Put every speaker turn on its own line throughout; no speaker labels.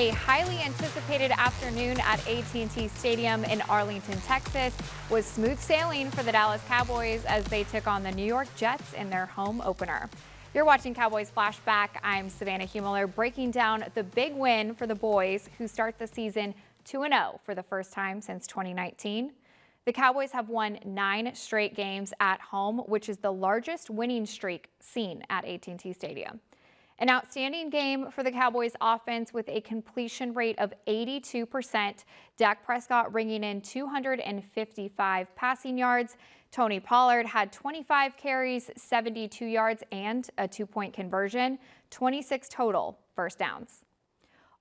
a highly anticipated afternoon at AT&T Stadium in Arlington, Texas was smooth sailing for the Dallas Cowboys as they took on the New York Jets in their home opener. You're watching Cowboys Flashback. I'm Savannah Huemler, breaking down the big win for the boys who start the season 2-0 for the first time since 2019. The Cowboys have won 9 straight games at home, which is the largest winning streak seen at AT&T Stadium. An outstanding game for the Cowboys offense with a completion rate of 82%. Dak Prescott ringing in 255 passing yards. Tony Pollard had 25 carries, 72 yards, and a 2-point conversion, 26 total first downs.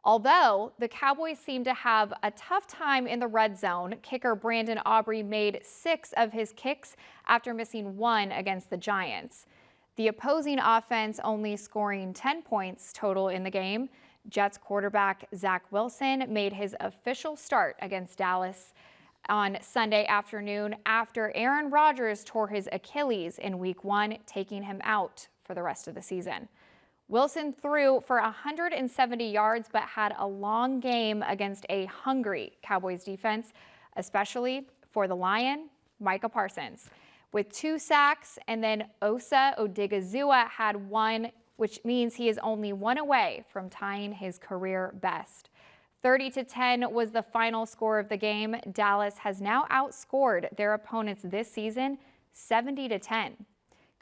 Although the Cowboys seem to have a tough time in the red zone, kicker Brandon Aubrey made 6 of his kicks after missing 1 against the Giants. The opposing offense only scoring 10 points total in the game. Jets quarterback Zach Wilson made his official start against Dallas on Sunday afternoon after Aaron Rodgers tore his Achilles in Week 1, taking him out for the rest of the season. Wilson threw for 170 yards but had a long game against a hungry Cowboys defense, especially for the Lion, Micah Parsons, with 2 sacks, and then Osa Odigizua had 1, which means he is only 1 away from tying his career best. 30-10 was the final score of the game. Dallas has now outscored their opponents this season 70-10.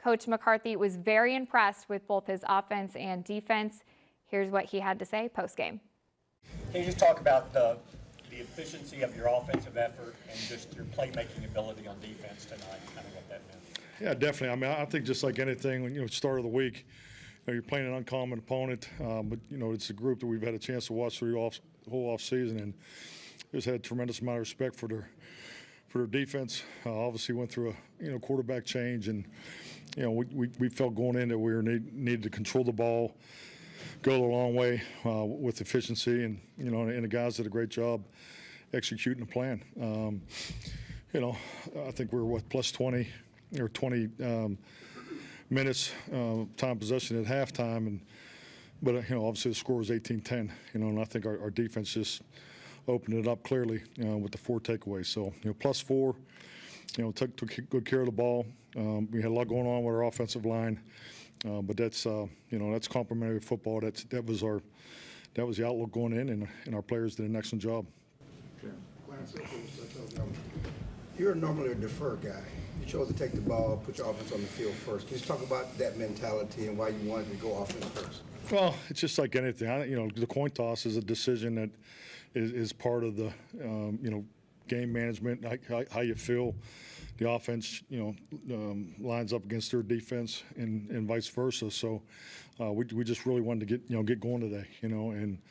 Coach McCarthy was very impressed with both his offense and defense. Here's what he had to say post-game.
Can you just talk about the efficiency of your offensive effort and just your playmaking ability on defense tonight, kind of what that meant?
Yeah, definitely. I mean, I think just like anything, when start of the week, you're playing an uncommon opponent, but it's a group that we've had a chance to watch through the whole off season, and just had a tremendous amount of respect for their defense. Obviously went through a quarterback change, and we felt going in that we needed to control the ball, go the long way with efficiency, and and the guys did a great job executing the plan. I think we were plus 20 or 20 minutes time possession at halftime, but obviously the score was 18-10. And I think our defense just opened it up clearly with the 4 takeaways. So plus 4. Took good care of the ball. We had a lot going on with our offensive line, but that's that's complementary football. That was the outlook going in, and our players did an excellent job.
You're normally a defer guy. You chose to take the ball, put your offense on the field first. Can you talk about that mentality and why you wanted to go offense first?
Well, it's just like anything. The coin toss is a decision that is part of the game management, how you feel the offense, lines up against their defense, and vice versa. So we just really wanted to get going today, and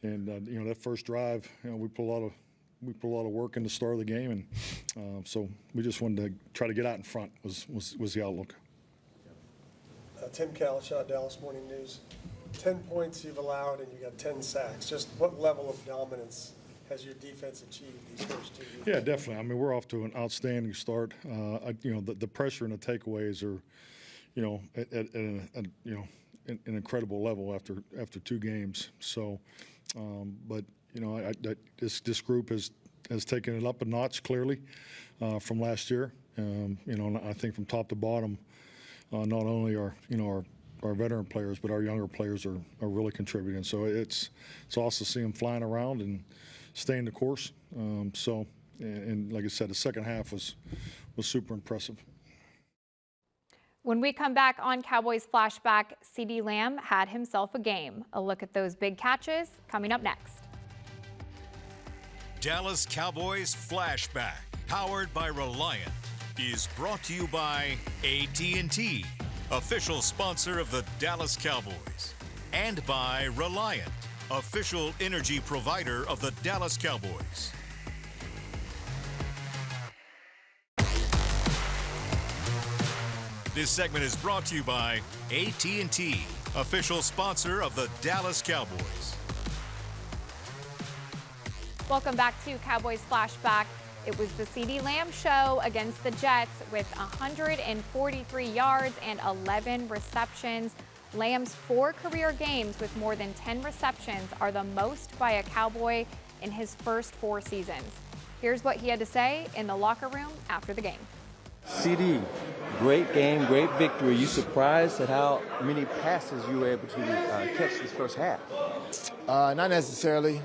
that first drive, we put a lot of work in the start of the game, and so we just wanted to try to get out in front was the outlook.
Tim Kalishaw, Dallas Morning News. 10 points you've allowed, and you got 10 sacks. Just what level of dominance has your defense achieved these first 2 weeks?
Yeah, definitely. I mean, we're off to an outstanding start. The pressure and the takeaways are, at an incredible level after 2 games. So, but this group has taken it up a notch clearly from last year. And I think from top to bottom, not only our veteran players, but our younger players are really contributing. So it's awesome to see them flying around and staying the course. And like I said, the second half was super impressive.
When we come back on Cowboys Flashback, CeeDee Lamb had himself a game. A look at those big catches coming up next.
Dallas Cowboys Flashback, powered by Reliant, is brought to you by AT&T, official sponsor of the Dallas Cowboys, and by Reliant, official energy provider of the Dallas Cowboys. This segment is brought to you by AT&T, official sponsor of the Dallas Cowboys.
Welcome back to Cowboys Flashback. It was the CeeDee Lamb show against the Jets with 143 yards and 11 receptions. Lamb's 4 career games with more than 10 receptions are the most by a Cowboy in his first 4 seasons. Here's what he had to say in the locker room after the game.
CD, great game, great victory. You surprised at how many passes you were able to catch this first half?
Not necessarily.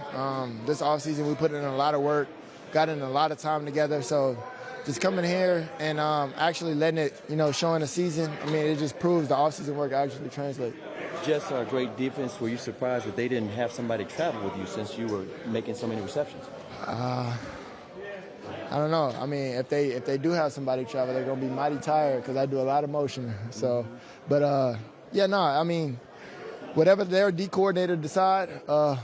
This offseason we put in a lot of work, got in a lot of time together. So just coming here and actually letting it, showing the season, I mean, it just proves the offseason work actually translates.
Just a great defense. Were you surprised that they didn't have somebody travel with you since you were making so many receptions?
I don't know. I mean, if they do have somebody travel, they're gonna be mighty tired because I do a lot of motion. So, but I mean, whatever their D coordinator decide,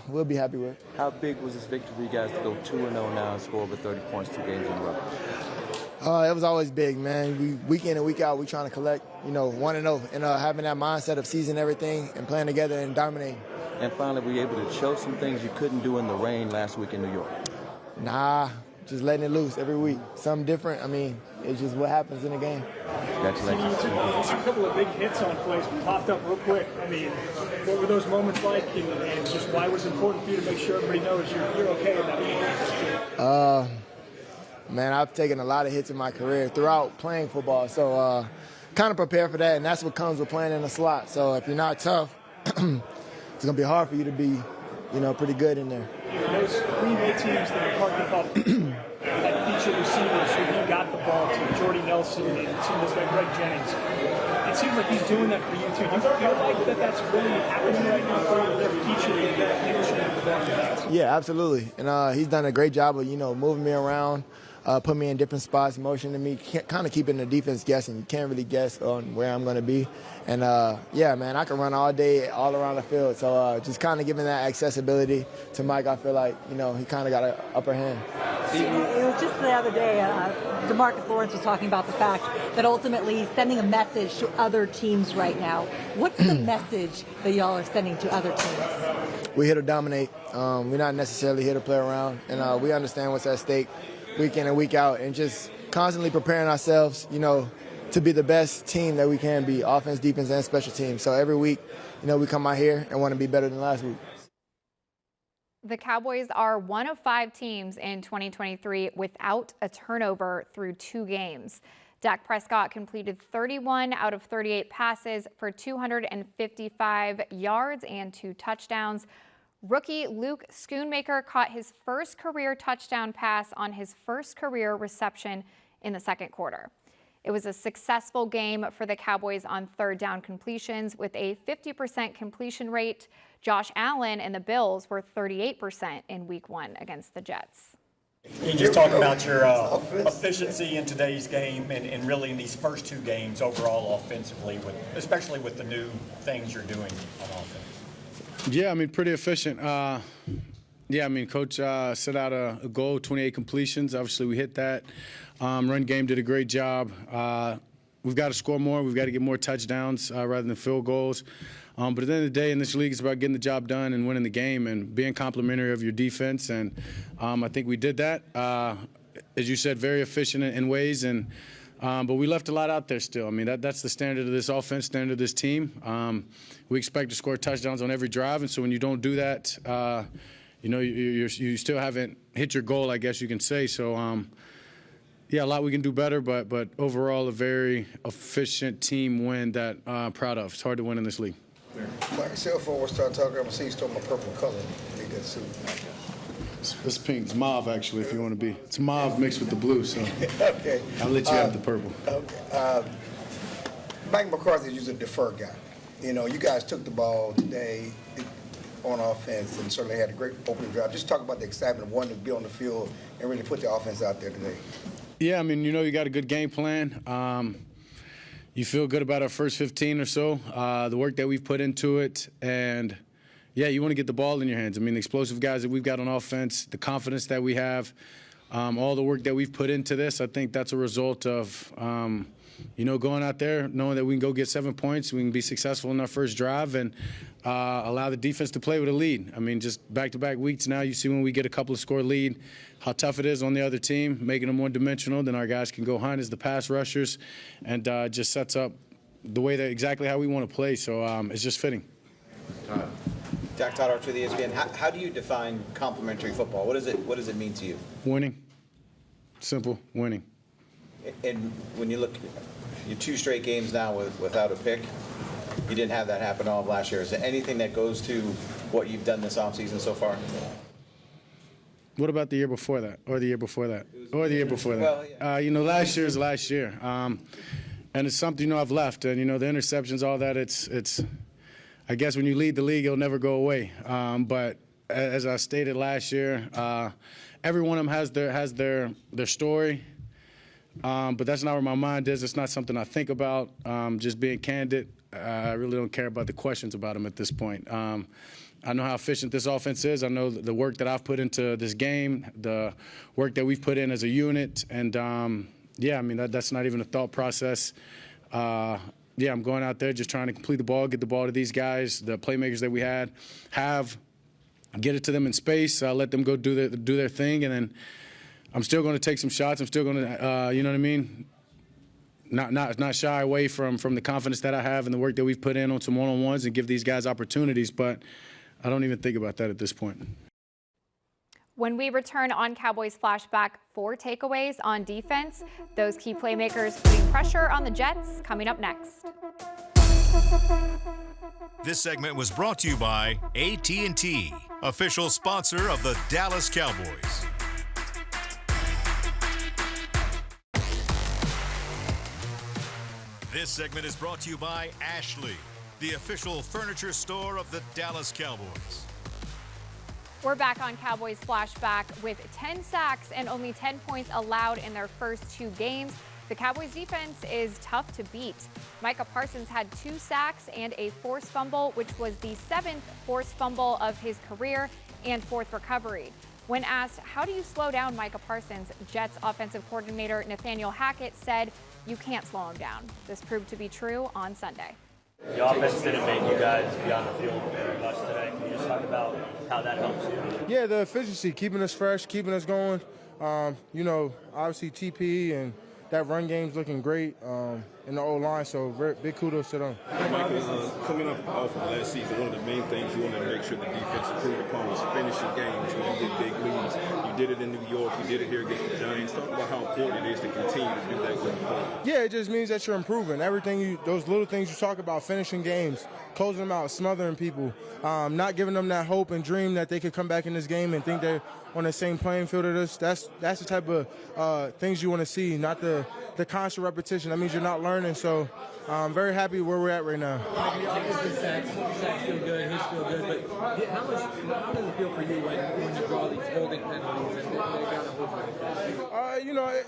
we'll be happy with.
How big was this victory for you guys to go 2-0 now and score over 30 points 2 games in a row?
It was always big, man. We week in and week out, we trying to collect, 1-0, and having that mindset of seizing everything and playing together and dominating.
And finally, were you able to show some things you couldn't do in the rain last week in New York?
Nah. Just letting it loose every week. Something different. I mean, it's just what happens in a game.
Congratulations.
A couple of big hits on plays popped up real quick. I mean, what were those moments like, and just why was it important for you to make sure everybody knows you're okay in that moment?
Man, I've taken a lot of hits in my career throughout playing football, so kind of prepare for that, and that's what comes with playing in the slot. So if you're not tough, it's going to be hard for you to be, pretty good in there.
Those Green Bay teams that are talking about that feature receivers who you got the ball to, Jordy Nelson and some of those guys, Greg Jennings. It seems like he's doing that for you too. Do you feel like that's really happening right now for you? They're featuring that connection with the ball?
Yeah, absolutely. And he's done a great job of, moving me around, put me in different spots, motioning me, kind of keeping the defense guessing. You can't really guess on where I'm going to be. And, man, I can run all day, all around the field. So just kind of giving that accessibility to Mike, I feel like, he kind of got an upper hand.
It was just the other day, DeMarcus Lawrence was talking about the fact that ultimately he's sending a message to other teams right now. What's the message that y'all are sending to other teams?
We're here to dominate. We're not necessarily here to play around. And we understand what's at stake week in and week out, and just constantly preparing ourselves, to be the best team that we can be, offense, defense, and special teams. So every week, we come out here and want to be better than last week.
The Cowboys are one of 5 teams in 2023 without a turnover through 2 games. Dak Prescott completed 31 out of 38 passes for 255 yards and 2 touchdowns. Rookie Luke Schoonmaker caught his first career touchdown pass on his first career reception in the second quarter. It was a successful game for the Cowboys on third down completions with a 50% completion rate. Josh Allen and the Bills were 38% in Week 1 against the Jets.
Can you just talk about your efficiency in today's game and really in these first 2 games overall offensively, especially with the new things you're doing on offense?
Yeah, I mean, pretty efficient. Coach set out a goal, 28 completions. Obviously, we hit that. Run game did a great job. We've got to score more. We've got to get more touchdowns rather than field goals. But at the end of the day, in this league, it's about getting the job done and winning the game and being complimentary of your defense. And I think we did that. As you said, very efficient in ways. But we left a lot out there still. I mean, that's the standard of this offense, standard of this team. We expect to score touchdowns on every drive. And so when you don't do that, you still haven't hit your goal, I guess you can say. So, a lot we can do better, but overall a very efficient team win that I'm proud of. It's hard to win in this league.
Like cell phone was start talking, I'm gonna see you stole my purple color. Make that suit.
It's pink. It's mauve, actually, if you want to be. It's mauve mixed with the blue, so
Okay.
I'll let you have the purple.
Okay. Mike McCarthy is a defer guy. You guys took the ball today on offense and certainly had a great opening drive. Just talk about the excitement of wanting to be on the field and really put the offense out there today.
Yeah, I mean, you got a good game plan. You feel good about our first 15 or so, the work that we've put into it. And, you want to get the ball in your hands. I mean, the explosive guys that we've got on offense, the confidence that we have, all the work that we've put into this, I think that's a result of, going out there, knowing that we can go get 7 points, we can be successful in our first drive and allow the defense to play with a lead. I mean, just back-to-back weeks now, you see when we get a couple of score lead, how tough it is on the other team, making them one-dimensional. Then our guys can go hunt as the pass rushers and just sets up, the way that exactly how we want to play. So it's just fitting.
Jack Todd, Archer, the ESPN. How do you define complimentary football? What does it mean to you?
Winning. Simple. Winning.
And when you look, you're 2 straight games now without a pick. You didn't have that happen all of last year. Is there anything that goes to what you've done this offseason so far?
What about the year before that, or the year before that, or the year before that?
Well, yeah.
Last year is last year, and it's something I've left. And the interceptions, all that. It's. I guess when you lead the league, it'll never go away. But as I stated last year, every one of them has their story. But that's not where my mind is. It's not something I think about. Just being candid, I really don't care about the questions about them at this point. I know how efficient this offense is. I know the work that I've put into this game, the work that we've put in as a unit. And, that's not even a thought process. I'm going out there just trying to complete the ball, get the ball to these guys, the playmakers that we have, get it to them in space, let them go do their thing, and then I'm still going to take some shots. I'm still going to, not shy away from the confidence that I have and the work that we've put in on some one-on-ones and give these guys opportunities, but I don't even think about that at this point.
When we return on Cowboys Flashback, 4 takeaways on defense, those key playmakers putting pressure on the Jets, coming up next.
This segment was brought to you by AT&T, official sponsor of the Dallas Cowboys. This segment is brought to you by Ashley, the official furniture store of the Dallas Cowboys.
We're back on Cowboys Flashback with 10 sacks and only 10 points allowed in their first 2 games. The Cowboys defense is tough to beat. Micah Parsons had 2 sacks and a forced fumble, which was the 7th forced fumble of his career and 4th recovery. When asked, how do you slow down Micah Parsons, Jets offensive coordinator Nathaniel Hackett said, you can't slow him down. This proved to be true on Sunday.
The offense didn't make you guys be on the field very much today. Can you just talk about how that helps you?
Yeah, the efficiency, keeping us fresh, keeping us going. Obviously TP and that run game's looking great in the O-line, so big kudos to them.
Michael, coming off of last season, one of the main things you wanted to make sure the defense improved upon was finishing games when you get big leads. You did it in New York, you did it here against the Giants. Talk about how important it is to continue to do that going forward.
Yeah, it just means that you're improving. Those little things you talk about, finishing games, closing them out, smothering people, not giving them that hope and dream that they could come back in this game and think they're on the same playing field as us. That's the type of things you want to see, not the constant repetition. That means you're not learning. So I'm very happy where we're at right now.
Sacks feel good, hits feel good, but how does it feel for you when you draw these holding penalties and they got to hold you?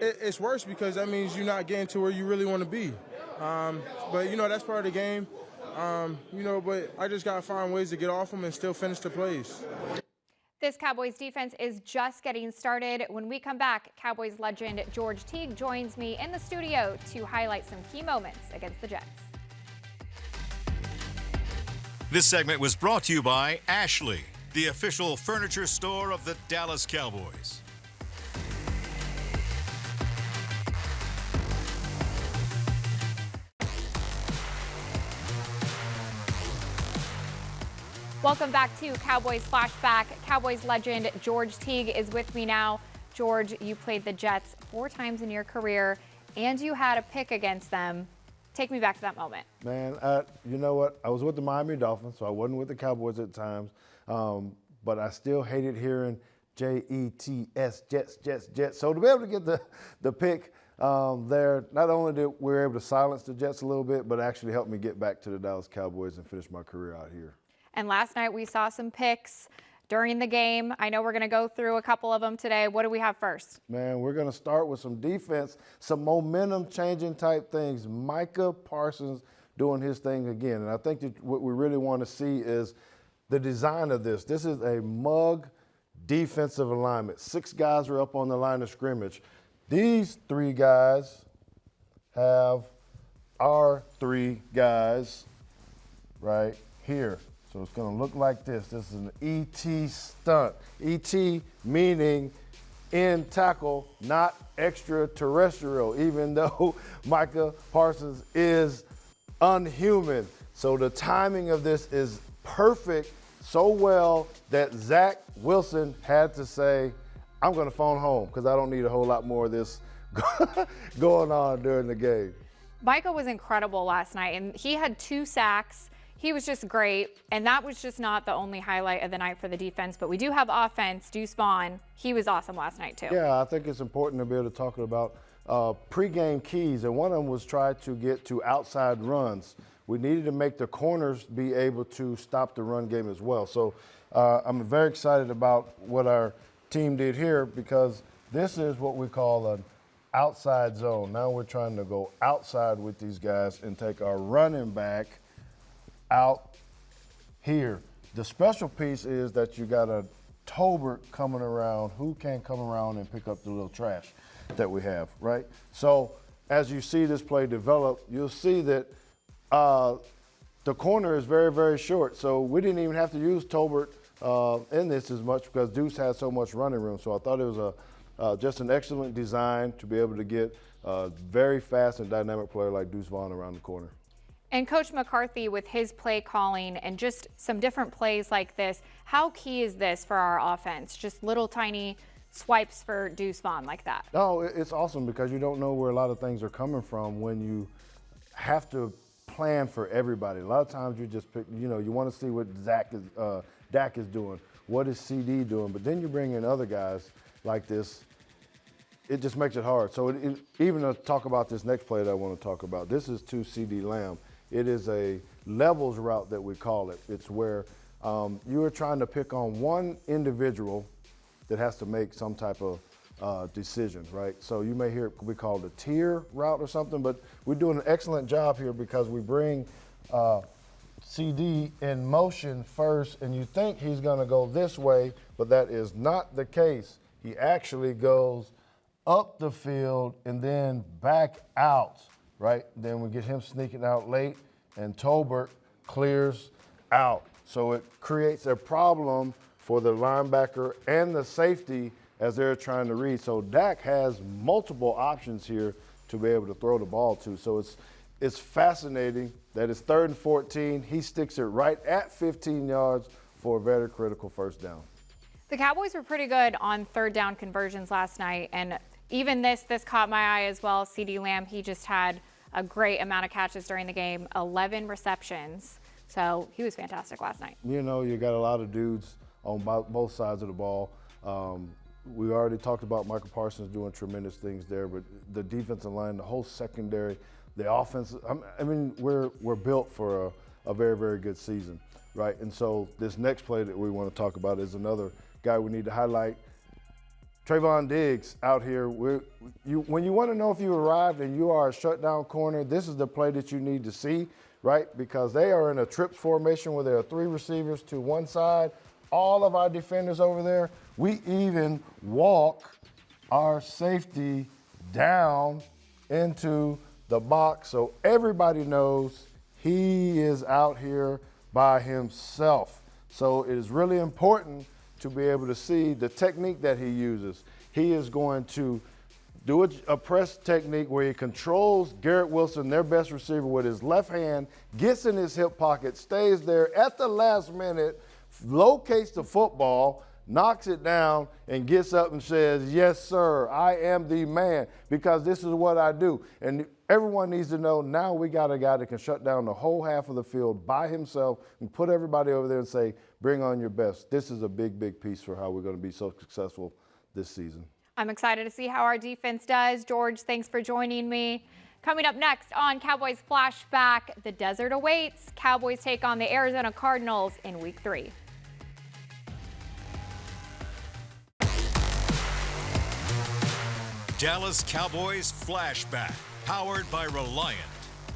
It's worse because that means you're not getting to where you really want to be. But that's part of the game. But I just got to find ways to get off them and still finish the plays.
This Cowboys defense is just getting started. When we come back, Cowboys legend George Teague joins me in the studio to highlight some key moments against the Jets.
This segment was brought to you by Ashley, the official furniture store of the Dallas Cowboys.
Welcome back to Cowboys Flashback. Cowboys legend George Teague is with me now. George, you played the Jets 4 times in your career, and you had a pick against them. Take me back to that moment.
Man, you know what? I was with the Miami Dolphins, so I wasn't with the Cowboys at times. But I still hated hearing Jets, Jets, Jets, Jets. So to be able to get the pick there, not only did we were able to silence the Jets a little bit, but actually helped me get back to the Dallas Cowboys and finish my career out here.
And last night we saw some picks during the game. I know we're going to go through a couple of them today. What do we have first?
Man, we're going to start with some defense, some momentum-changing type things. Micah Parsons doing his thing again. And I think that what we really want to see is the design of this. This is a mug defensive alignment. 6 guys are up on the line of scrimmage. These 3 guys have our 3 guys right here. So it's going to look like this. This is an ET stunt. ET meaning in tackle, not extraterrestrial, even though Micah Parsons is unhuman. So the timing of this is perfect, so well that Zach Wilson had to say, I'm going to phone home because I don't need a whole lot more of this going on during the game.
Micah was incredible last night, and he had 2 sacks. He was just great, and that was just not the only highlight of the night for the defense, but we do have offense. Deuce Vaughn, he was awesome last night too.
Yeah, I think it's important to be able to talk about pregame keys, and one of them was try to get to outside runs. We needed to make the corners be able to stop the run game as well. So I'm very excited about what our team did here because this is what we call an outside zone. Now we're trying to go outside with these guys and take our running back out here. The special piece is that you got a Tolbert coming around who can come around and pick up the little trash that we have, right? So as you see this play develop, you'll see that the corner is very, very short. So we didn't even have to use Tolbert in this as much because Deuce had so much running room. So I thought it was just an excellent design to be able to get a very fast and dynamic player like Deuce Vaughn around the corner.
And Coach McCarthy, with his play calling and just some different plays like this, how key is this for our offense? Just little tiny swipes for Deuce Vaughn like that.
No, it's awesome because you don't know where a lot of things are coming from when you have to plan for everybody. A lot of times you just pick, you want to see what Dak is doing, what is CD doing, but then you bring in other guys like this, it just makes it hard. So even to talk about this next play that I want to talk about, this is to CD Lamb. It is a levels route that we call it. It's where you are trying to pick on one individual that has to make some type of decision, right? So you may hear it be called a tier route or something, but we're doing an excellent job here because we bring CD in motion first, and you think he's going to go this way, but that is not the case. He actually goes up the field and then back out, right? Then we get him sneaking out late, and Tolbert clears out. So it creates a problem for the linebacker and the safety as they're trying to read. So Dak has multiple options here to be able to throw the ball to. So it's fascinating that it's 3rd and 14. He sticks it right at 15 yards for a very critical first down.
The Cowboys were pretty good on 3rd down conversions last night, and even this caught my eye as well. CD Lamb, he just had a great amount of catches during the game, 11 receptions. So he was fantastic last night.
You got a lot of dudes on both sides of the ball. We already talked about Michael Parsons doing tremendous things there, but the defensive line, the whole secondary, the offense, I mean, we're built for a very, very good season, right? And so this next play that we want to talk about is another guy we need to highlight. Trayvon Diggs out here. When you want to know if you arrived and you are a shutdown corner, this is the play that you need to see, right? Because they are in a trips formation where there are 3 receivers to one side, all of our defenders over there. We even walk our safety down into the box so everybody knows he is out here by himself. So it is really important to be able to see the technique that he uses. He is going to do a press technique where he controls Garrett Wilson, their best receiver, with his left hand, gets in his hip pocket, stays there at the last minute, locates the football, knocks it down, and gets up and says, yes, sir, I am the man, because this is what I do. And everyone needs to know now we got a guy that can shut down the whole half of the field by himself and put everybody over there and say, bring on your best. This is a big, big piece for how we're going to be so successful this season.
I'm excited to see how our defense does. George, thanks for joining me. Coming up next on Cowboys Flashback, the desert awaits. Cowboys take on the Arizona Cardinals in Week 3.
Dallas Cowboys Flashback, powered by Reliant,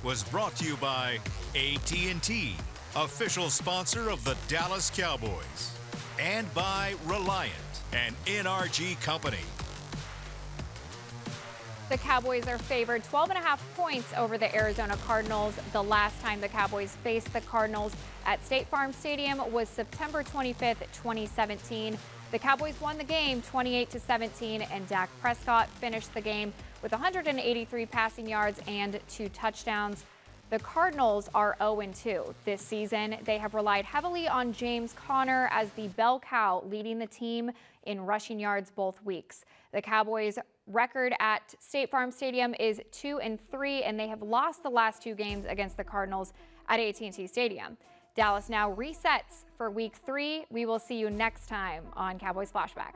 was brought to you by AT&T, official sponsor of the Dallas Cowboys, and by Reliant, an NRG company.
The Cowboys are favored 12.5 points over the Arizona Cardinals. The last time the Cowboys faced the Cardinals at State Farm Stadium was September 25th, 2017. The Cowboys won the game 28-17, and Dak Prescott finished the game with 183 passing yards and 2 touchdowns. The Cardinals are 0-2 this season. They have relied heavily on James Conner as the bell cow, leading the team in rushing yards both weeks. The Cowboys' record at State Farm Stadium is 2-3, and they have lost the last 2 games against the Cardinals at AT&T Stadium. Dallas now resets for Week 3. We will see you next time on Cowboys Flashback.